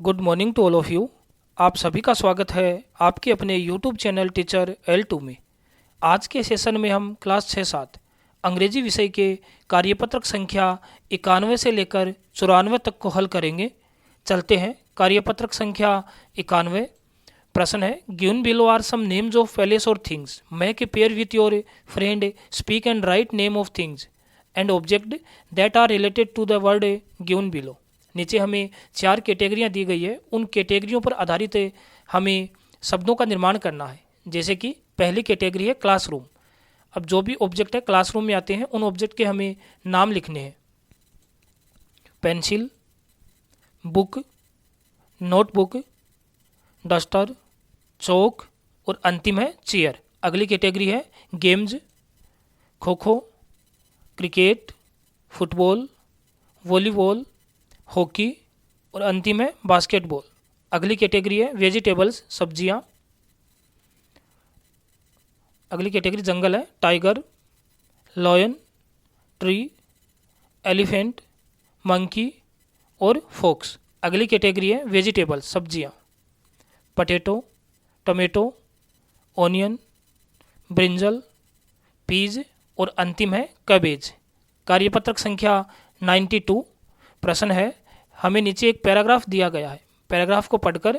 Good morning to all of you. आप सभी का स्वागत है आपके अपने यूट्यूब चैनल टीचर L2 में। आज के सेशन में हम क्लास 6-7 अंग्रेजी विषय के कार्यपत्रक संख्या 91 से लेकर 94 तक को हल करेंगे। चलते हैं कार्यपत्रक संख्या 91। प्रश्न है, given below are some names of palace और things, make a pair with your friend, speak and write name of things and object that are related to the word given below. नीचे हमें 4 कैटेगरियाँ दी गई है, उन कैटेगरियों पर आधारित हमें शब्दों का निर्माण करना है। जैसे कि पहली कैटेगरी है क्लासरूम। अब जो भी ऑब्जेक्ट है क्लासरूम में आते हैं उन ऑब्जेक्ट के हमें नाम लिखने हैं। पेंसिल, बुक, नोटबुक, डस्टर, चौक और अंतिम है चेयर। अगली कैटेगरी है games, kho kho, cricket, football, volleyball, hockey और अंतिम है बास्केटबॉल। अगली कैटेगरी है वेजिटेबल्स, सब्जियां। अगली कैटेगरी जंगल है, tiger, lion, tree, elephant, monkey और फॉक्स। अगली कैटेगरी है वेजिटेबल्स, सब्जियां। Potato, tomato, onion, brinjal, peas और अंतिम है कैबेज। कार्यपत्रक संख्या 92। प्रश्न है, हमें नीचे एक पैराग्राफ दिया गया है। पैराग्राफ को पढ़कर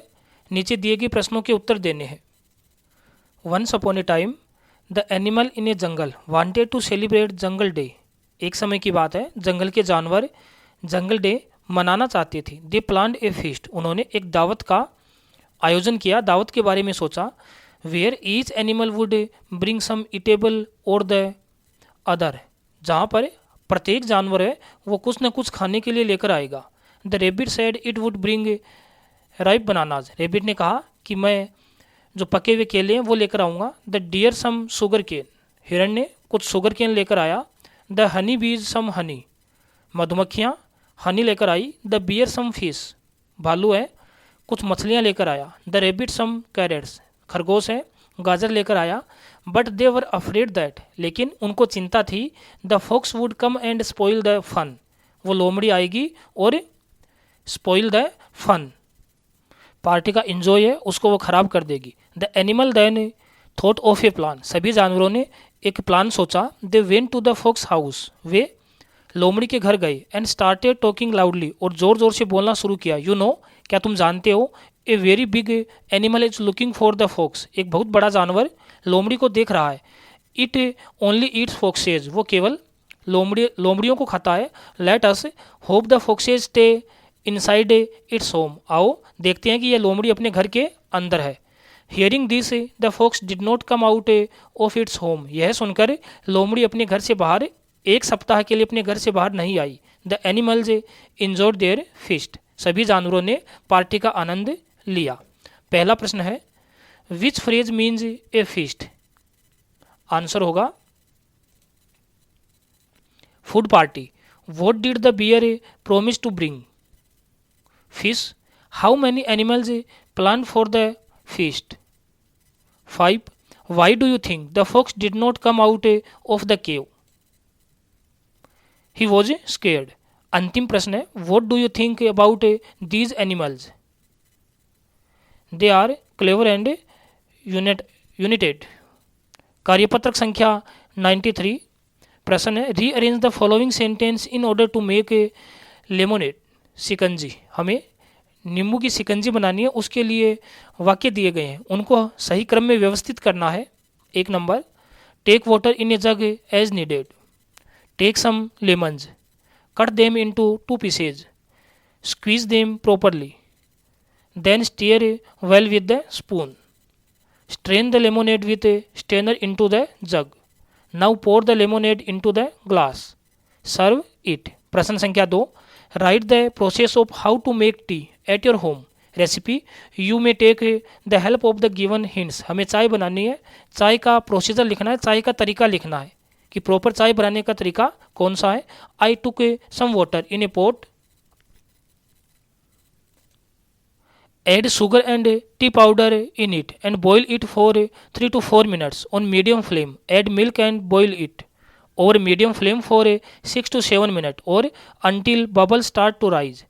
नीचे दिए गए प्रश्नों के उत्तर देने हैं। Once upon a time the animal in a jungle wanted to celebrate jungle day. एक समय की बात है, जंगल के जानवर जंगल डे मनाना चाहते थे। दे प्लान्ड ए फीस्ट, उन्होंने एक दावत का आयोजन किया, दावत के बारे में सोचा। Where each animal would bring some eatable और द अदर, जहाँ पर प्रत्येक जानवर है वो कुछ न कुछ खाने के लिए लेकर आएगा। The rebate said it would bring ripe bananas, rebate ने कहा कि मैं जो पके हुए केले हैं वो लेकर आऊँगा। The deer some sugar cane, हिरण ने कुछ शुगर केन लेकर आया। द हनी बीज सम हनी, मधुमक्खियाँ हनी लेकर आई। द बियर सम फिश, भालू है कुछ मछलियाँ लेकर आया। द रेबिट सम कैरेट्स, खरगोश है गाजर लेकर आया। But they were afraid that, लेकिन उनको चिंता थी। The fox would come and spoil the fun, वो लोमड़ी आएगी और स्पॉइल द फन, पार्टी का एंजॉय है उसको वो खराब कर देगी। The animal then thought of a plan, सभी जानवरों ने एक प्लान सोचा। They went to the fox house, वे लोमड़ी के घर गए। एंड स्टार्टेड टॉकिंग लाउडली, और ज़ोर ज़ोर से बोलना शुरू किया। यू नो, क्या तुम जानते हो, a very big animal is looking for the fox, एक बहुत बड़ा जानवर लोमड़ी को देख रहा है। इट ओनली ईट्स फॉक्सेज, वो केवल लोमड़ियों को खाता है। Let us hope the foxes stay inside its home, आओ देखते हैं कि यह लोमड़ी अपने घर के अंदर है। Hearing this the fox did not come out of its home, यह सुनकर लोमड़ी अपने घर से बाहर एक सप्ताह के लिए अपने घर से बाहर नहीं आई। The animals enjoyed their feast, सभी जानवरों ने पार्टी का आनंद लिया। पहला प्रश्न है, which phrase means a feast. Answer होगा food party. What did the bear promise to bring, fish. How many animals plan for the feast, 5। Why do you think the fox did not come out of the cave, he was scared. अंतिम प्रश्न है, what do you think about these animals, they are clever and united. कार्यपत्रक संख्या 93। प्रश्न है, rearrange the following sentence in order to make a lemonade, शिकंजी। हमें नींबू की शिकंजी बनानी है, उसके लिए वाक्य दिए गए हैं, उनको सही क्रम में व्यवस्थित करना है। 1 number, take water in a jug as needed. Take some lemons, cut them into 2 pieces, squeeze them properly, then stir well with the spoon, strain the lemonade with a strainer into the jug, now pour the lemonade into the glass, serve it। प्रश्न संख्या 2, write the process of how to make tea at your home recipe, you may take the help of the given hints। हमें चाय बनानी है, चाय का procedure लिखना है, चाय का तरीका लिखना है कि प्रॉपर चाय बनाने का तरीका कौन सा है। I took some water in a pot, add sugar and tea powder in it and boil it for 3 to 4 minutes on medium flame, add milk and boil it over medium flame for 6 to 7 minutes or until bubbles start to rise,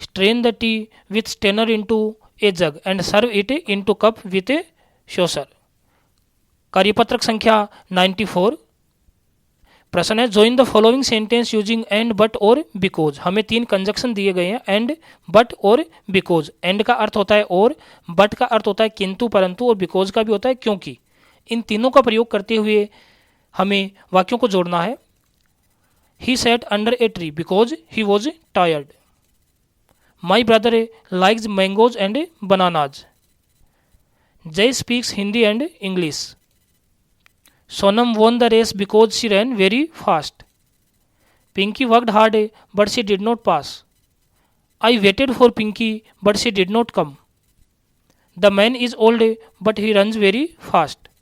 strain the tea with strainer into a jug and serve it into cup with a saucer. कार्यपत्रक संख्या 94। प्रश्न है join the following sentence using and, but और because. हमें 3 conjunction दिए गए हैं, and, but और बिकॉज। एंड का अर्थ होता है और, बट का अर्थ होता है किंतु परंतु, और बिकॉज का भी होता है क्योंकि। इन तीनों का प्रयोग करते हुए हमें वाक्यों को जोड़ना है। He sat under a tree because he was tired. My brother likes mangoes and bananas. Jay speaks Hindi and English. Sonam won the race because she ran very fast. Pinky worked hard but she did not pass. I waited for Pinky but she did not come. The man is old but he runs very fast.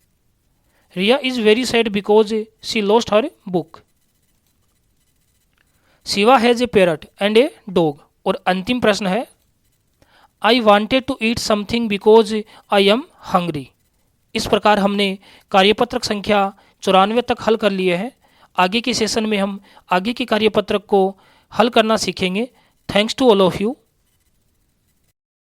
Ria is very sad because she lost her book. Shiva has a parrot and a dog. और अंतिम प्रश्न है I wanted to eat something because I am hungry. इस प्रकार हमने कार्यपत्रक संख्या 94 तक हल कर लिए हैं। आगे के सेशन में हम आगे के कार्यपत्रक को हल करना सीखेंगे। Thanks to all of you.